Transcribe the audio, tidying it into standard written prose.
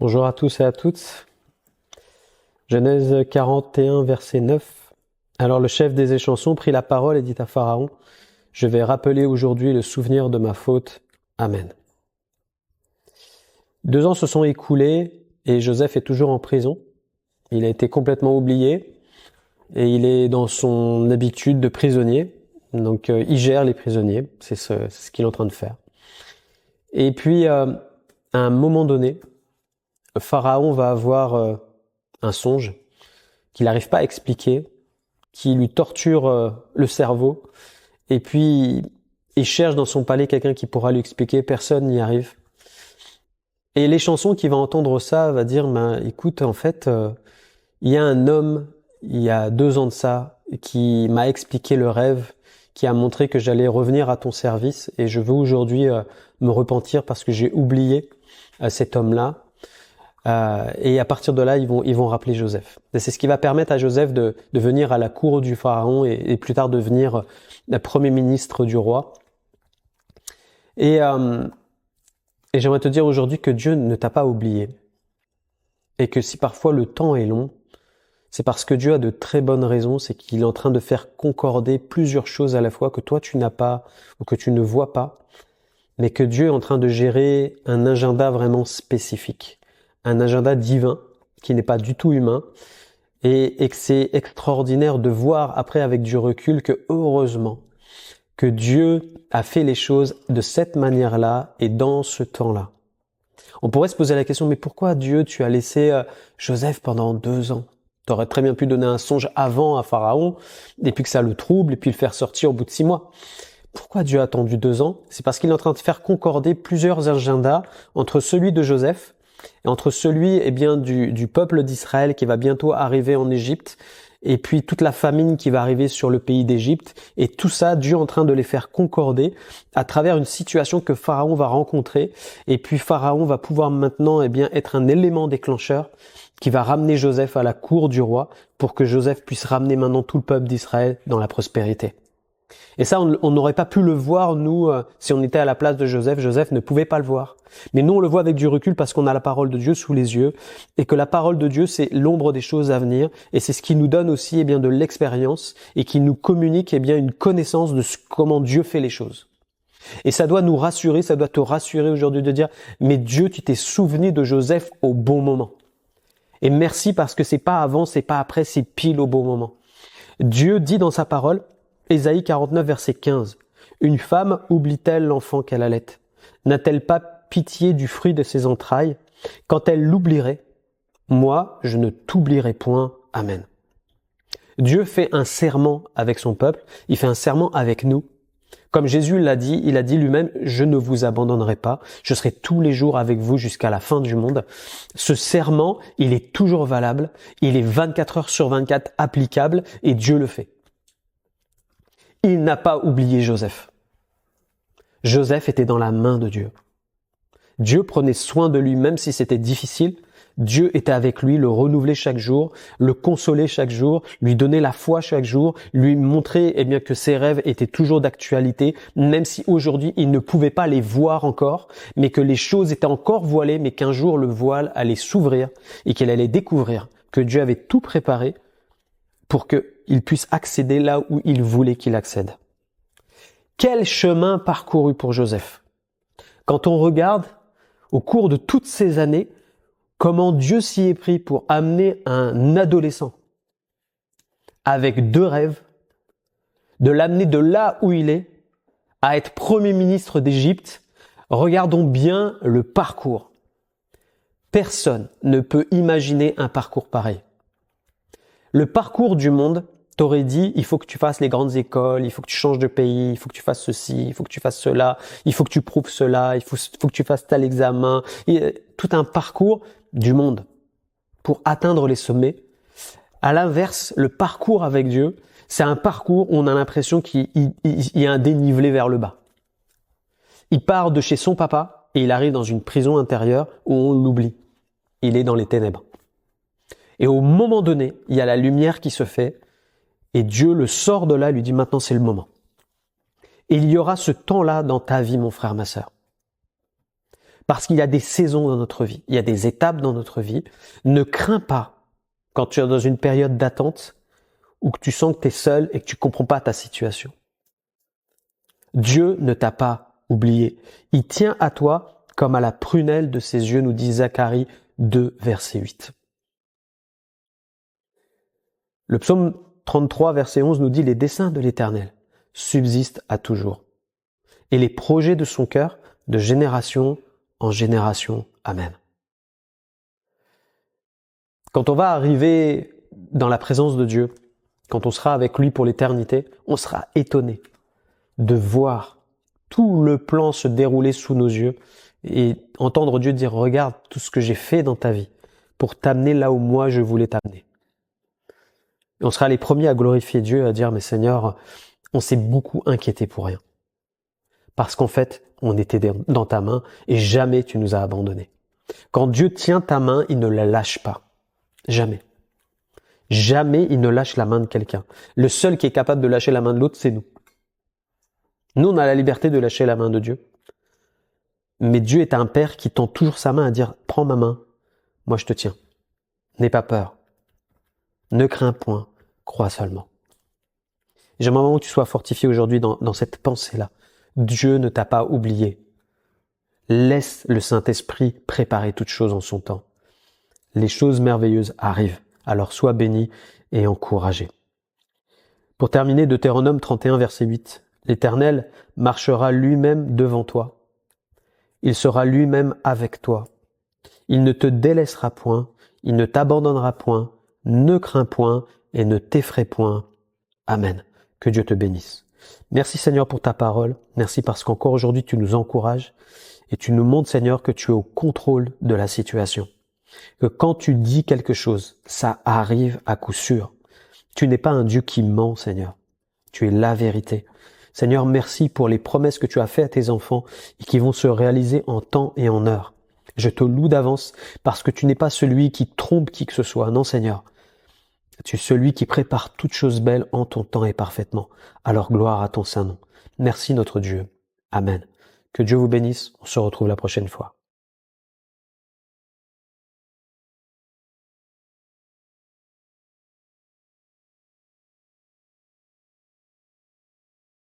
Bonjour à tous et à toutes. Genèse 41, verset 9. Alors le chef des échansons prit la parole et dit à Pharaon, « Je vais rappeler aujourd'hui le souvenir de ma faute. Amen. » 2 ans se sont écoulés et Joseph est toujours en prison. Il a été complètement oublié et il est dans son habitude de prisonnier. Donc il gère les prisonniers, c'est ce qu'il est en train de faire. Et puis à un moment donné, Pharaon va avoir un songe qu'il n'arrive pas à expliquer, qui lui torture le cerveau, et puis il cherche dans son palais quelqu'un qui pourra lui expliquer, personne n'y arrive. Et l'échanson qui va entendre ça va dire, écoute, en fait, il y a un homme, il y a 2 ans de ça, qui m'a expliqué le rêve, qui a montré que j'allais revenir à ton service, et je veux aujourd'hui me repentir parce que j'ai oublié cet homme-là. Et à partir de là, ils vont rappeler Joseph. Et c'est ce qui va permettre à Joseph de venir à la cour du pharaon et plus tard devenir premier ministre du roi. Et j'aimerais te dire aujourd'hui que Dieu ne t'a pas oublié. Et que si parfois le temps est long, c'est parce que Dieu a de très bonnes raisons, c'est qu'il est en train de faire concorder plusieurs choses à la fois que toi tu n'as pas ou que tu ne vois pas, mais que Dieu est en train de gérer un agenda vraiment spécifique. Un agenda divin qui n'est pas du tout humain et que c'est extraordinaire de voir après avec du recul que heureusement que Dieu a fait les choses de cette manière-là et dans ce temps-là. On pourrait se poser la question, mais pourquoi Dieu, tu as laissé Joseph pendant 2 ans? Tu aurais très bien pu donner un songe avant à Pharaon et puis que ça le trouble et puis le faire sortir au bout de 6 mois. Pourquoi Dieu a attendu 2 ans? C'est parce qu'il est en train de faire concorder plusieurs agendas entre celui de Joseph et entre celui du peuple d'Israël qui va bientôt arriver en Égypte, et puis toute la famine qui va arriver sur le pays d'Égypte, et tout ça, Dieu est en train de les faire concorder à travers une situation que Pharaon va rencontrer, et puis Pharaon va pouvoir maintenant être un élément déclencheur qui va ramener Joseph à la cour du roi pour que Joseph puisse ramener maintenant tout le peuple d'Israël dans la prospérité. Et ça, on n'aurait pas pu le voir, nous, si on était à la place de Joseph. Joseph ne pouvait pas le voir. Mais nous, on le voit avec du recul parce qu'on a la parole de Dieu sous les yeux et que la parole de Dieu, c'est l'ombre des choses à venir et c'est ce qui nous donne aussi de l'expérience et qui nous communique une connaissance de comment Dieu fait les choses. Et ça doit nous rassurer, ça doit te rassurer aujourd'hui de dire « Mais Dieu, tu t'es souvenu de Joseph au bon moment. » Et merci parce que c'est pas avant, c'est pas après, c'est pile au bon moment. Dieu dit dans sa parole, Ésaïe 49, verset 15. « Une femme oublie-t-elle l'enfant qu'elle allait? N'a-t-elle pas pitié du fruit de ses entrailles? Quand elle l'oublierait, moi, je ne t'oublierai point. Amen. » Dieu fait un serment avec son peuple, il fait un serment avec nous. Comme Jésus l'a dit, il a dit lui-même, « Je ne vous abandonnerai pas, je serai tous les jours avec vous jusqu'à la fin du monde. » Ce serment, il est toujours valable, il est 24 heures sur 24 applicable et Dieu le fait. Il n'a pas oublié Joseph. Joseph était dans la main de Dieu. Dieu prenait soin de lui même si c'était difficile. Dieu était avec lui, le renouvelait chaque jour, le consolait chaque jour, lui donnait la foi chaque jour, lui montrait que ses rêves étaient toujours d'actualité, même si aujourd'hui il ne pouvait pas les voir encore, mais que les choses étaient encore voilées, mais qu'un jour le voile allait s'ouvrir et qu'il allait découvrir que Dieu avait tout préparé pour qu'il puisse accéder là où il voulait qu'il accède. Quel chemin parcouru pour Joseph! Quand on regarde, au cours de toutes ces années, comment Dieu s'y est pris pour amener un adolescent avec 2 rêves, de l'amener de là où il est à être premier ministre d'Égypte, regardons bien le parcours. Personne ne peut imaginer un parcours pareil. Le parcours du monde t'aurait dit, il faut que tu fasses les grandes écoles, il faut que tu changes de pays, il faut que tu fasses ceci, il faut que tu fasses cela, il faut que tu prouves cela, il faut que tu fasses tel examen. Tout un parcours du monde pour atteindre les sommets. À l'inverse, le parcours avec Dieu, c'est un parcours où on a l'impression qu'il y a un dénivelé vers le bas. Il part de chez son papa et il arrive dans une prison intérieure où on l'oublie. Il est dans les ténèbres. Et au moment donné, il y a la lumière qui se fait et Dieu le sort de là et lui dit maintenant c'est le moment. Et il y aura ce temps-là dans ta vie, mon frère, ma sœur. Parce qu'il y a des saisons dans notre vie, il y a des étapes dans notre vie. Ne crains pas quand tu es dans une période d'attente ou que tu sens que tu es seul et que tu comprends pas ta situation. Dieu ne t'a pas oublié. Il tient à toi comme à la prunelle de ses yeux, nous dit Zacharie 2, verset 8. Le psaume 33, verset 11 nous dit « Les desseins de l'Éternel subsistent à toujours, et les projets de son cœur de génération en génération. Amen. » Quand on va arriver dans la présence de Dieu, quand on sera avec lui pour l'éternité, on sera étonné de voir tout le plan se dérouler sous nos yeux et entendre Dieu dire « Regarde tout ce que j'ai fait dans ta vie pour t'amener là où moi je voulais t'amener. » Et on sera les premiers à glorifier Dieu, à dire « Mais Seigneur, on s'est beaucoup inquiété pour rien. Parce qu'en fait, on était dans ta main et jamais tu nous as abandonnés. » Quand Dieu tient ta main, il ne la lâche pas. Jamais. Jamais il ne lâche la main de quelqu'un. Le seul qui est capable de lâcher la main de l'autre, c'est nous. Nous, on a la liberté de lâcher la main de Dieu. Mais Dieu est un père qui tend toujours sa main à dire « Prends ma main, moi je te tiens. N'aie pas peur. Ne crains point, crois seulement. » J'aimerais vraiment que tu sois fortifié aujourd'hui dans cette pensée-là. Dieu ne t'a pas oublié. Laisse le Saint-Esprit préparer toutes choses en son temps. Les choses merveilleuses arrivent, alors sois béni et encouragé. Pour terminer, Deutéronome 31, verset 8. « L'Éternel marchera lui-même devant toi. Il sera lui-même avec toi. Il ne te délaissera point, il ne t'abandonnera point, ne crains point et ne t'effraie point. Amen. » Que Dieu te bénisse. Merci Seigneur pour ta parole. Merci parce qu'encore aujourd'hui tu nous encourages et tu nous montres Seigneur que tu es au contrôle de la situation. Que quand tu dis quelque chose, ça arrive à coup sûr. Tu n'es pas un Dieu qui ment Seigneur. Tu es la vérité. Seigneur, merci pour les promesses que tu as faites à tes enfants et qui vont se réaliser en temps et en heure. Je te loue d'avance parce que tu n'es pas celui qui trompe qui que ce soit. Non Seigneur. Tu es celui qui prépare toutes choses belles en ton temps et parfaitement. Alors gloire à ton saint nom. Merci notre Dieu. Amen. Que Dieu vous bénisse. On se retrouve la prochaine fois.